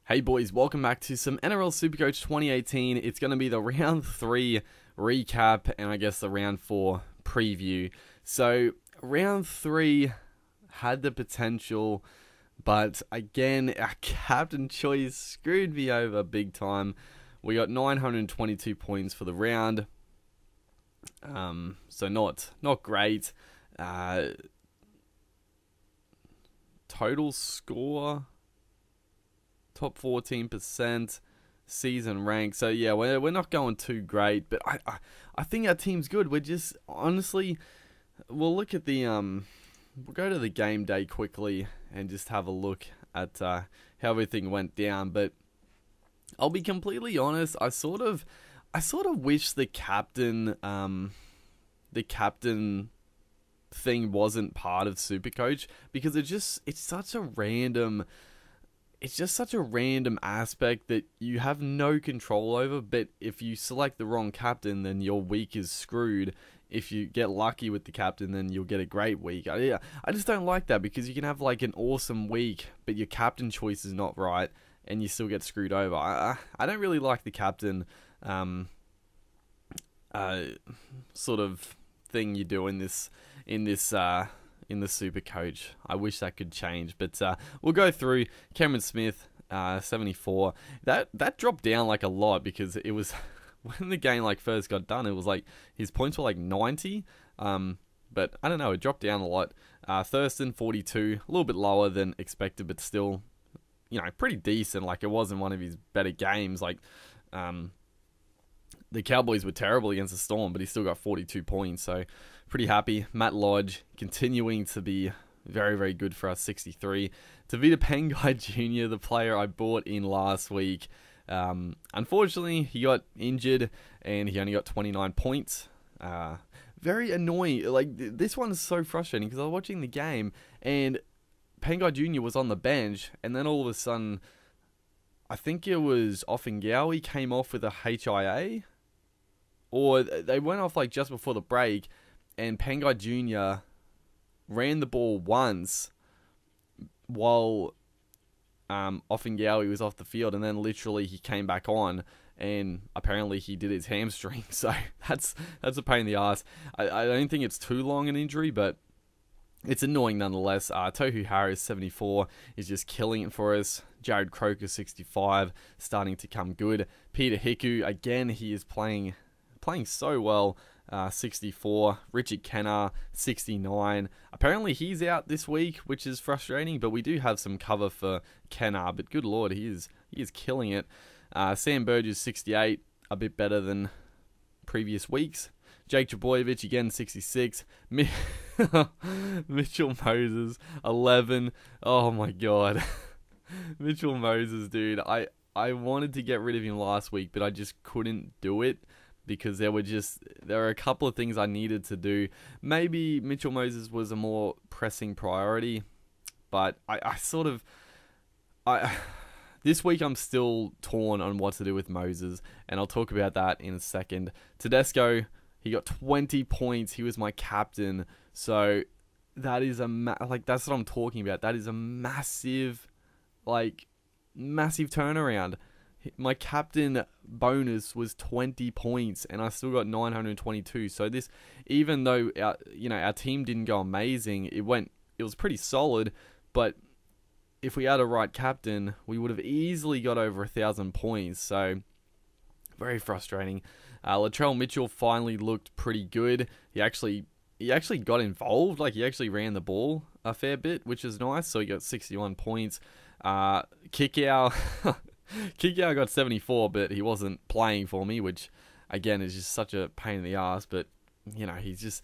Hey boys, welcome back to some NRL Supercoach 2018. It's going to be the round 3 recap and I guess the round 4 preview. So round 3 had the potential, but again, our captain choice screwed me over big time. We got 922 points for the round, so not great. Total score, top 14%, season rank. So yeah, we're not going too great, but I think our team's good. We're just honestly, we'll look at the we'll go to the game day quickly and just have a look at how everything went down. But I'll be completely honest, I sort of wish the captain thing wasn't part of Supercoach, because it's such a random aspect that you have no control over. But if you select the wrong captain, then your week is screwed. If you get lucky with the captain, then you'll get a great week. I just don't like that, because you can have like an awesome week, but your captain choice is not right, and you still get screwed over. I don't really like the captain sort of thing you do in the super coach. I wish that could change, but we'll go through. Cameron Smith, 74. That dropped down like a lot, because it was when the game like first got done, it was like his points were like 90. But I don't know, it dropped down a lot. Thurston, 42, a little bit lower than expected, but still, you know, pretty decent. Like, it wasn't one of his better games. Like, the Cowboys were terrible against the Storm, but he still got 42 points, so pretty happy. Matt Lodge continuing to be very, very good for us, 63. Tavita Pangai Jr., the player I bought in last week, unfortunately, he got injured, and he only got 29 points. Very annoying. Like, this one is so frustrating, because I was watching the game, and Pangai Jr. was on the bench, and then all of a sudden, I think it was Offengawi came off with a HIA, or they went off like just before the break, and Pangai Jr. ran the ball once while Offengawi was off the field, and then literally he came back on, and apparently he did his hamstring. So that's a pain in the ass. I don't think it's too long an injury, but it's annoying nonetheless. Tohu Harris, 74, is just killing it for us. Jared Croker, 65, starting to come good. Peter Hiku, again, he is playing so well, 64. Richard Kenner, 69. Apparently he's out this week, which is frustrating, but we do have some cover for Kenner. But good lord, he is killing it. Sam Burgess, 68, a bit better than previous weeks. Jake Trbojevic, again, 66. Mitchell Moses, 11. Oh my god. Mitchell Moses, dude. I wanted to get rid of him last week, but I just couldn't do it, because there were a couple of things I needed to do. Maybe Mitchell Moses was a more pressing priority, but this week I'm still torn on what to do with Moses, and I'll talk about that in a second. Tedesco, he got 20 points. He was my captain, so that is that's what I'm talking about. That is a massive turnaround. My captain bonus was 20 points, and I still got 922. So this, even though our team didn't go amazing, it was pretty solid. But if we had a right captain, we would have easily got over 1,000 points. So very frustrating. Latrell Mitchell finally looked pretty good. He actually got involved. Like, he actually ran the ball a fair bit, which is nice. So he got 61 points. Kickout got 74, but he wasn't playing for me, which again is just such a pain in the ass. But he's just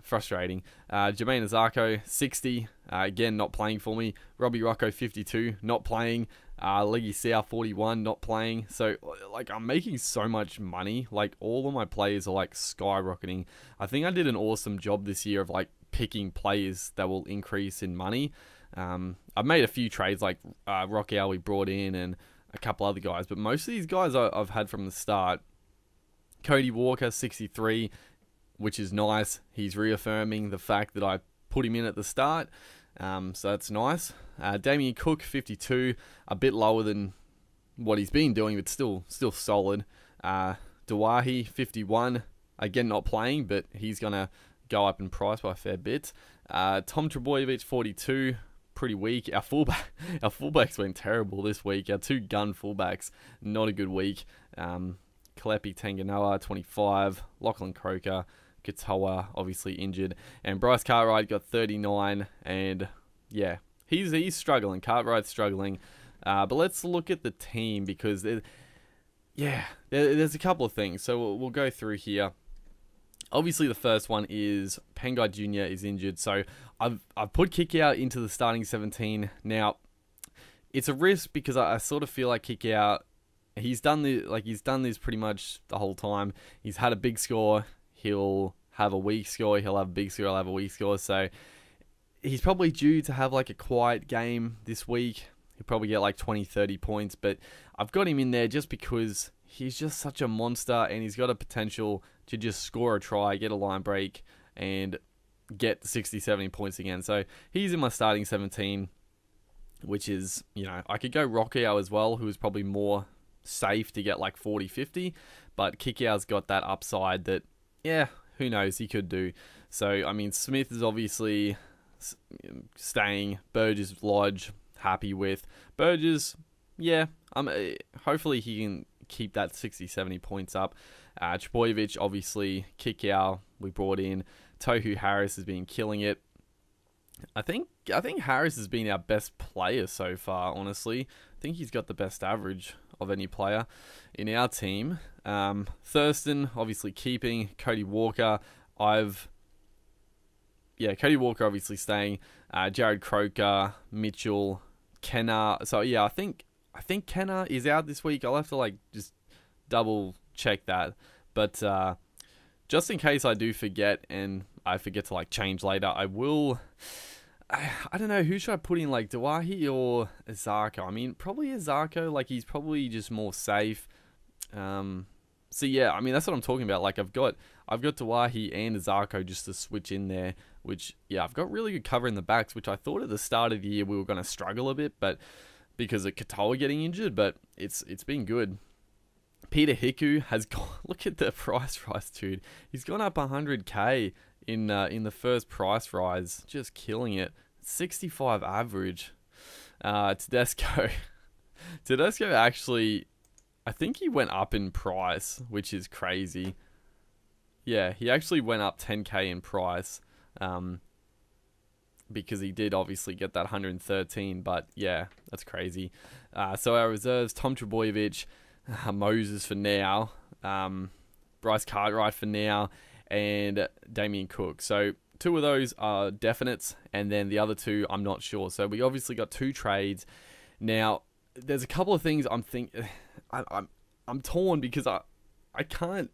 frustrating. Jermaine Azarko, 60, again not playing for me. Robbie Rocco, 52, not playing. Leggy South, 41, not playing. So like, I'm making so much money. Like, all of my players are like skyrocketing. I think I did an awesome job this year of like picking players that will increase in money. I've made a few trades, like Rocky we brought in, and a couple other guys, but most of these guys I've had from the start. Cody Walker, 63, which is nice. He's reaffirming the fact that I put him in at the start. So that's nice. Damien Cook, 52, a bit lower than what he's been doing, but still solid. Dawahi, 51, again not playing, but he's going to go up in price by a fair bit. Tom Trbojevic, 42, pretty weak. Our fullbacks went terrible this week. Our two gun fullbacks, not a good week. Kalepi Tanganoa, 25, Lachlan Croker, Katoa, obviously injured, and Bryce Cartwright got 39, and yeah, he's struggling. Cartwright's struggling, but let's look at the team, because there's a couple of things, so we'll go through here. Obviously, the first one is Pangai Jr. is injured, so I've put Kikau into the starting 17. Now, it's a risk because I sort of feel like Kikau, he's done this pretty much the whole time. He's had a big score. He'll have a weak score. He'll have a big score. He'll have a weak score. So he's probably due to have like a quiet game this week. He'll probably get like 20, 30 points. But I've got him in there just because he's just such a monster, and he's got a potential to just score a try, get a line break, and get 60, 70 points again. So he's in my starting 17, which is, I could go Rockau as well, who is probably more safe to get like 40, 50. But Kikau's got that upside that, who knows, he could do. So, I mean, Smith is obviously staying. Burgess, Lodge, happy with. Burgess, hopefully he can keep that 60, 70 points up. Trbojevic, obviously. Kikau, we brought in. Tohu Harris has been killing it. I think Harris has been our best player so far, honestly. I think he's got the best average of any player in our team. Thurston, obviously keeping. Cody Walker, Cody Walker obviously staying. Jared Croker, Mitchell, Kenner. So I think Kenner is out this week. I'll have to just double check that. But just in case I do forget and I forget to change later, I will. I don't know, who should I put in, Dawahi or Zarko? I mean, probably Zarko, he's probably just more safe. So yeah, I mean, that's what I'm talking about. I've got Dawahi and Zarko just to switch in there, which, I've got really good cover in the backs, which I thought at the start of the year we were going to struggle a bit, but because of Katoa getting injured, but it's been good. Peter Hiku has gone, look at the price rise, dude. He's gone up 100k in the first price rise, just killing it. 65 average. Tedesco actually, I think he went up in price, which is crazy. Yeah, he actually went up 10k in price, because he did obviously get that 113, but yeah, that's crazy. So our reserves: Tom Trbojevic, Moses for now, Bryce Cartwright for now, and Damien Cook. So two of those are definites, and then the other two I'm not sure. So we obviously got two trades. Now there's a couple of things I'm torn, because I can't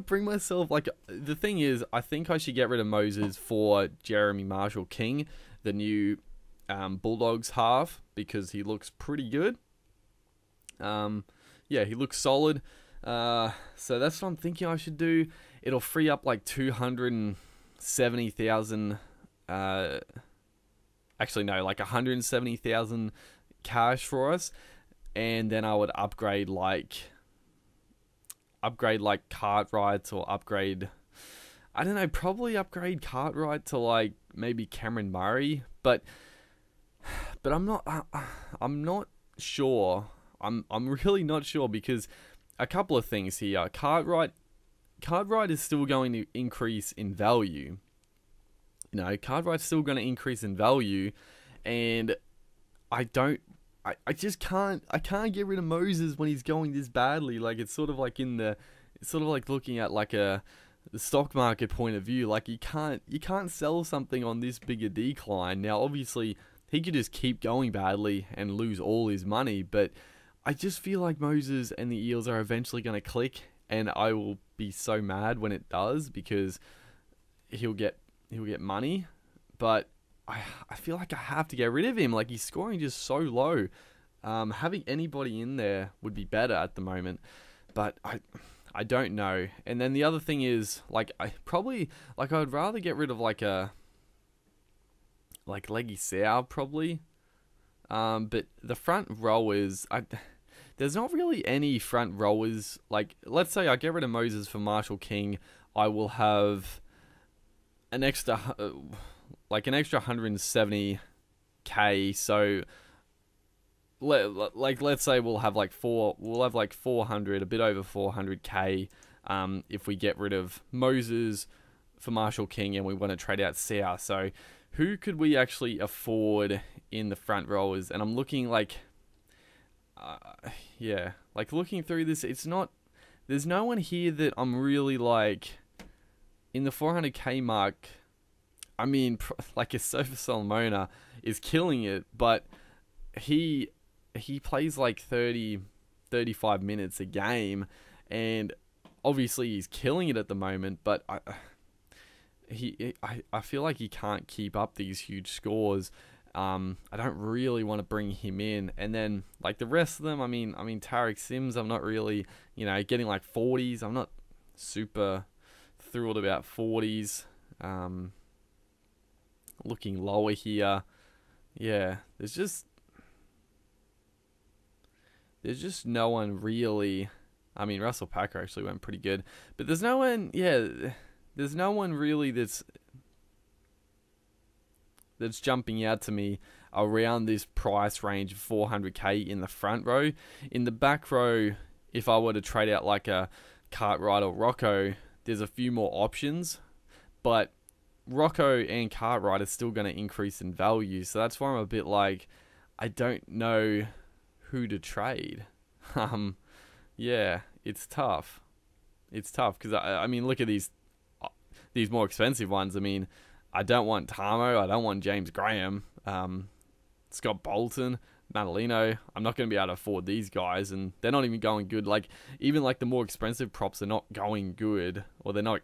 bring myself, the thing is, I think I should get rid of Moses for Jeremy Marshall-King, the new Bulldogs half, because he looks pretty good. He looks solid. So that's what I'm thinking I should do. It'll free up 270,000. Actually, no, 170,000 cash for us, and then I would upgrade Cartwright, or upgrade. I don't know. Probably upgrade Cartwright to maybe Cameron Murray, but I'm not sure. I'm really not sure, because a couple of things here. Cartwright is still going to increase in value. Cartwright's still going to increase in value, and I just can't get rid of Moses when he's going this badly. It's sort of like looking at the stock market point of view. You can't sell something on this big a decline. Now, obviously, he could just keep going badly and lose all his money, but I just feel like Moses and the Eels are eventually going to click, and I will be so mad when it does, because he'll get money, but I feel like I have to get rid of him. He's scoring just so low. Having anybody in there would be better at the moment, but I don't know. And then the other thing is, I'd rather get rid of like Leggy Sao probably. But the front rowers, there's not really any front rowers. Like, let's say I get rid of Moses for Marshall King, I will have an extra, an extra 170k. So, let's say we'll have like 400, a bit over 400k. If we get rid of Moses for Marshall King and we want to trade out Sao. So, who could we actually afford in the front rowers? And I'm looking looking through this, there's no one here that I'm really like in the 400k mark. I mean, like Asofa Solomona is killing it, but he plays like 35 minutes a game, and obviously he's killing it at the moment, but I feel like he can't keep up these huge scores. I don't really want to bring him in. And then like the rest of them, I mean Tarek Sims, I'm not really, getting like 40s. I'm not super thrilled about 40s. Looking lower here. Yeah, there's just no one really. I mean, Russell Packer actually went pretty good, but there's no one really that's jumping out to me around this price range of 400k in the front row. In the back row, if I were to trade out like a Cartwright or Rocco, there's a few more options, but Rocco and Cartwright are still going to increase in value, so that's why I'm a bit like, I don't know who to trade. Yeah, it's tough. It's tough because I mean, look at these more expensive ones. I mean, I don't want Tamo. I don't want James Graham. Scott Bolton, Madalino. I'm not going to be able to afford these guys, and they're not even going good. Like, even like the more expensive props are not going good, or they're not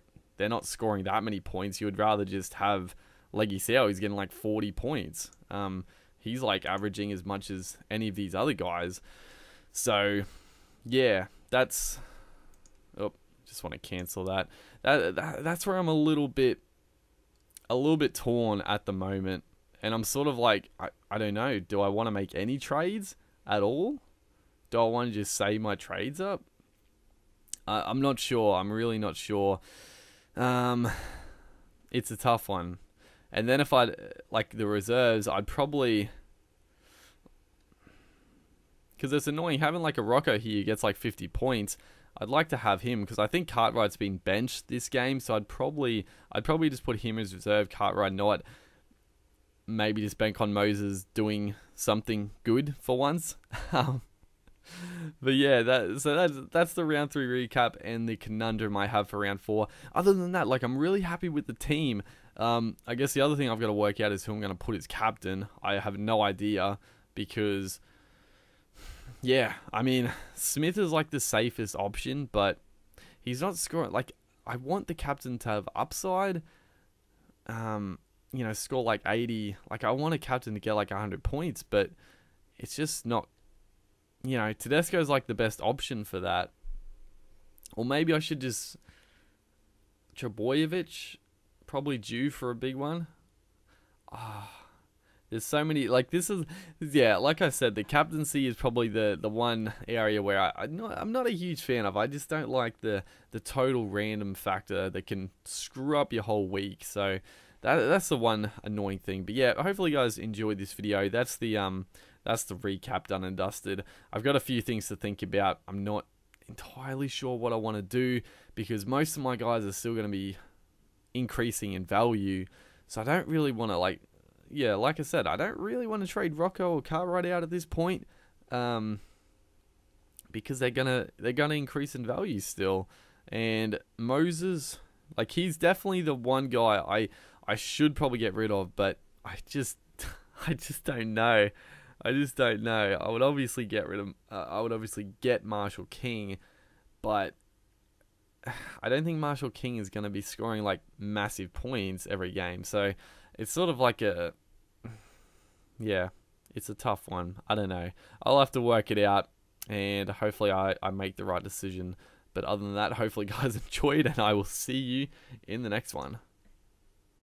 scoring that many points. You would rather just have Leggy Sao. He's getting like 40 points. He's like averaging as much as any of these other guys. So, yeah, that's. Oh, just want to cancel that. That's where I'm a little bit torn at the moment, and I'm sort of like, I don't know. Do I want to make any trades at all? Do I want to just save my trades up? I'm not sure. I'm really not sure. It's a tough one. And then if I like the reserves, I'd probably, because it's annoying having like a Rocco here gets like 50 points. I'd like to have him because I think Cartwright's been benched this game, so I'd probably just put him as reserve. Cartwright not. Maybe just bank on Moses doing something good for once. But yeah, that's the round 3 recap and the conundrum I have for round 4. Other than that, like, I'm really happy with the team. I guess the other thing I've got to work out is who I'm going to put as captain. I have no idea because, yeah, I mean, Smith is like the safest option, but he's not scoring. Like, I want the captain to have upside. Score like 80. Like, I want a captain to get like 100 points, but it's just not. Tedesco's like the best option for that. Or maybe I should just Trebojevic, probably due for a big one. There's so many, like, like I said, the captaincy is probably the one area where I'm not a huge fan of. I just don't like the total random factor that can screw up your whole week. So that's the one annoying thing. But yeah, hopefully you guys enjoyed this video. That's the recap done and dusted. I've got a few things to think about. I'm not entirely sure what I want to do because most of my guys are still going to be increasing in value. So I don't really want to, like I said, I don't really want to trade Rocco or Cartwright out at this point, because they're gonna increase in value still. And Moses, like, he's definitely the one guy I should probably get rid of, but I just don't know. I would obviously get rid of. I would obviously get Marshall King, but I don't think Marshall King is going to be scoring like massive points every game. So it's sort of like it's a tough one. I don't know. I'll have to work it out, and hopefully I make the right decision. But other than that, hopefully you guys enjoyed, and I will see you in the next one.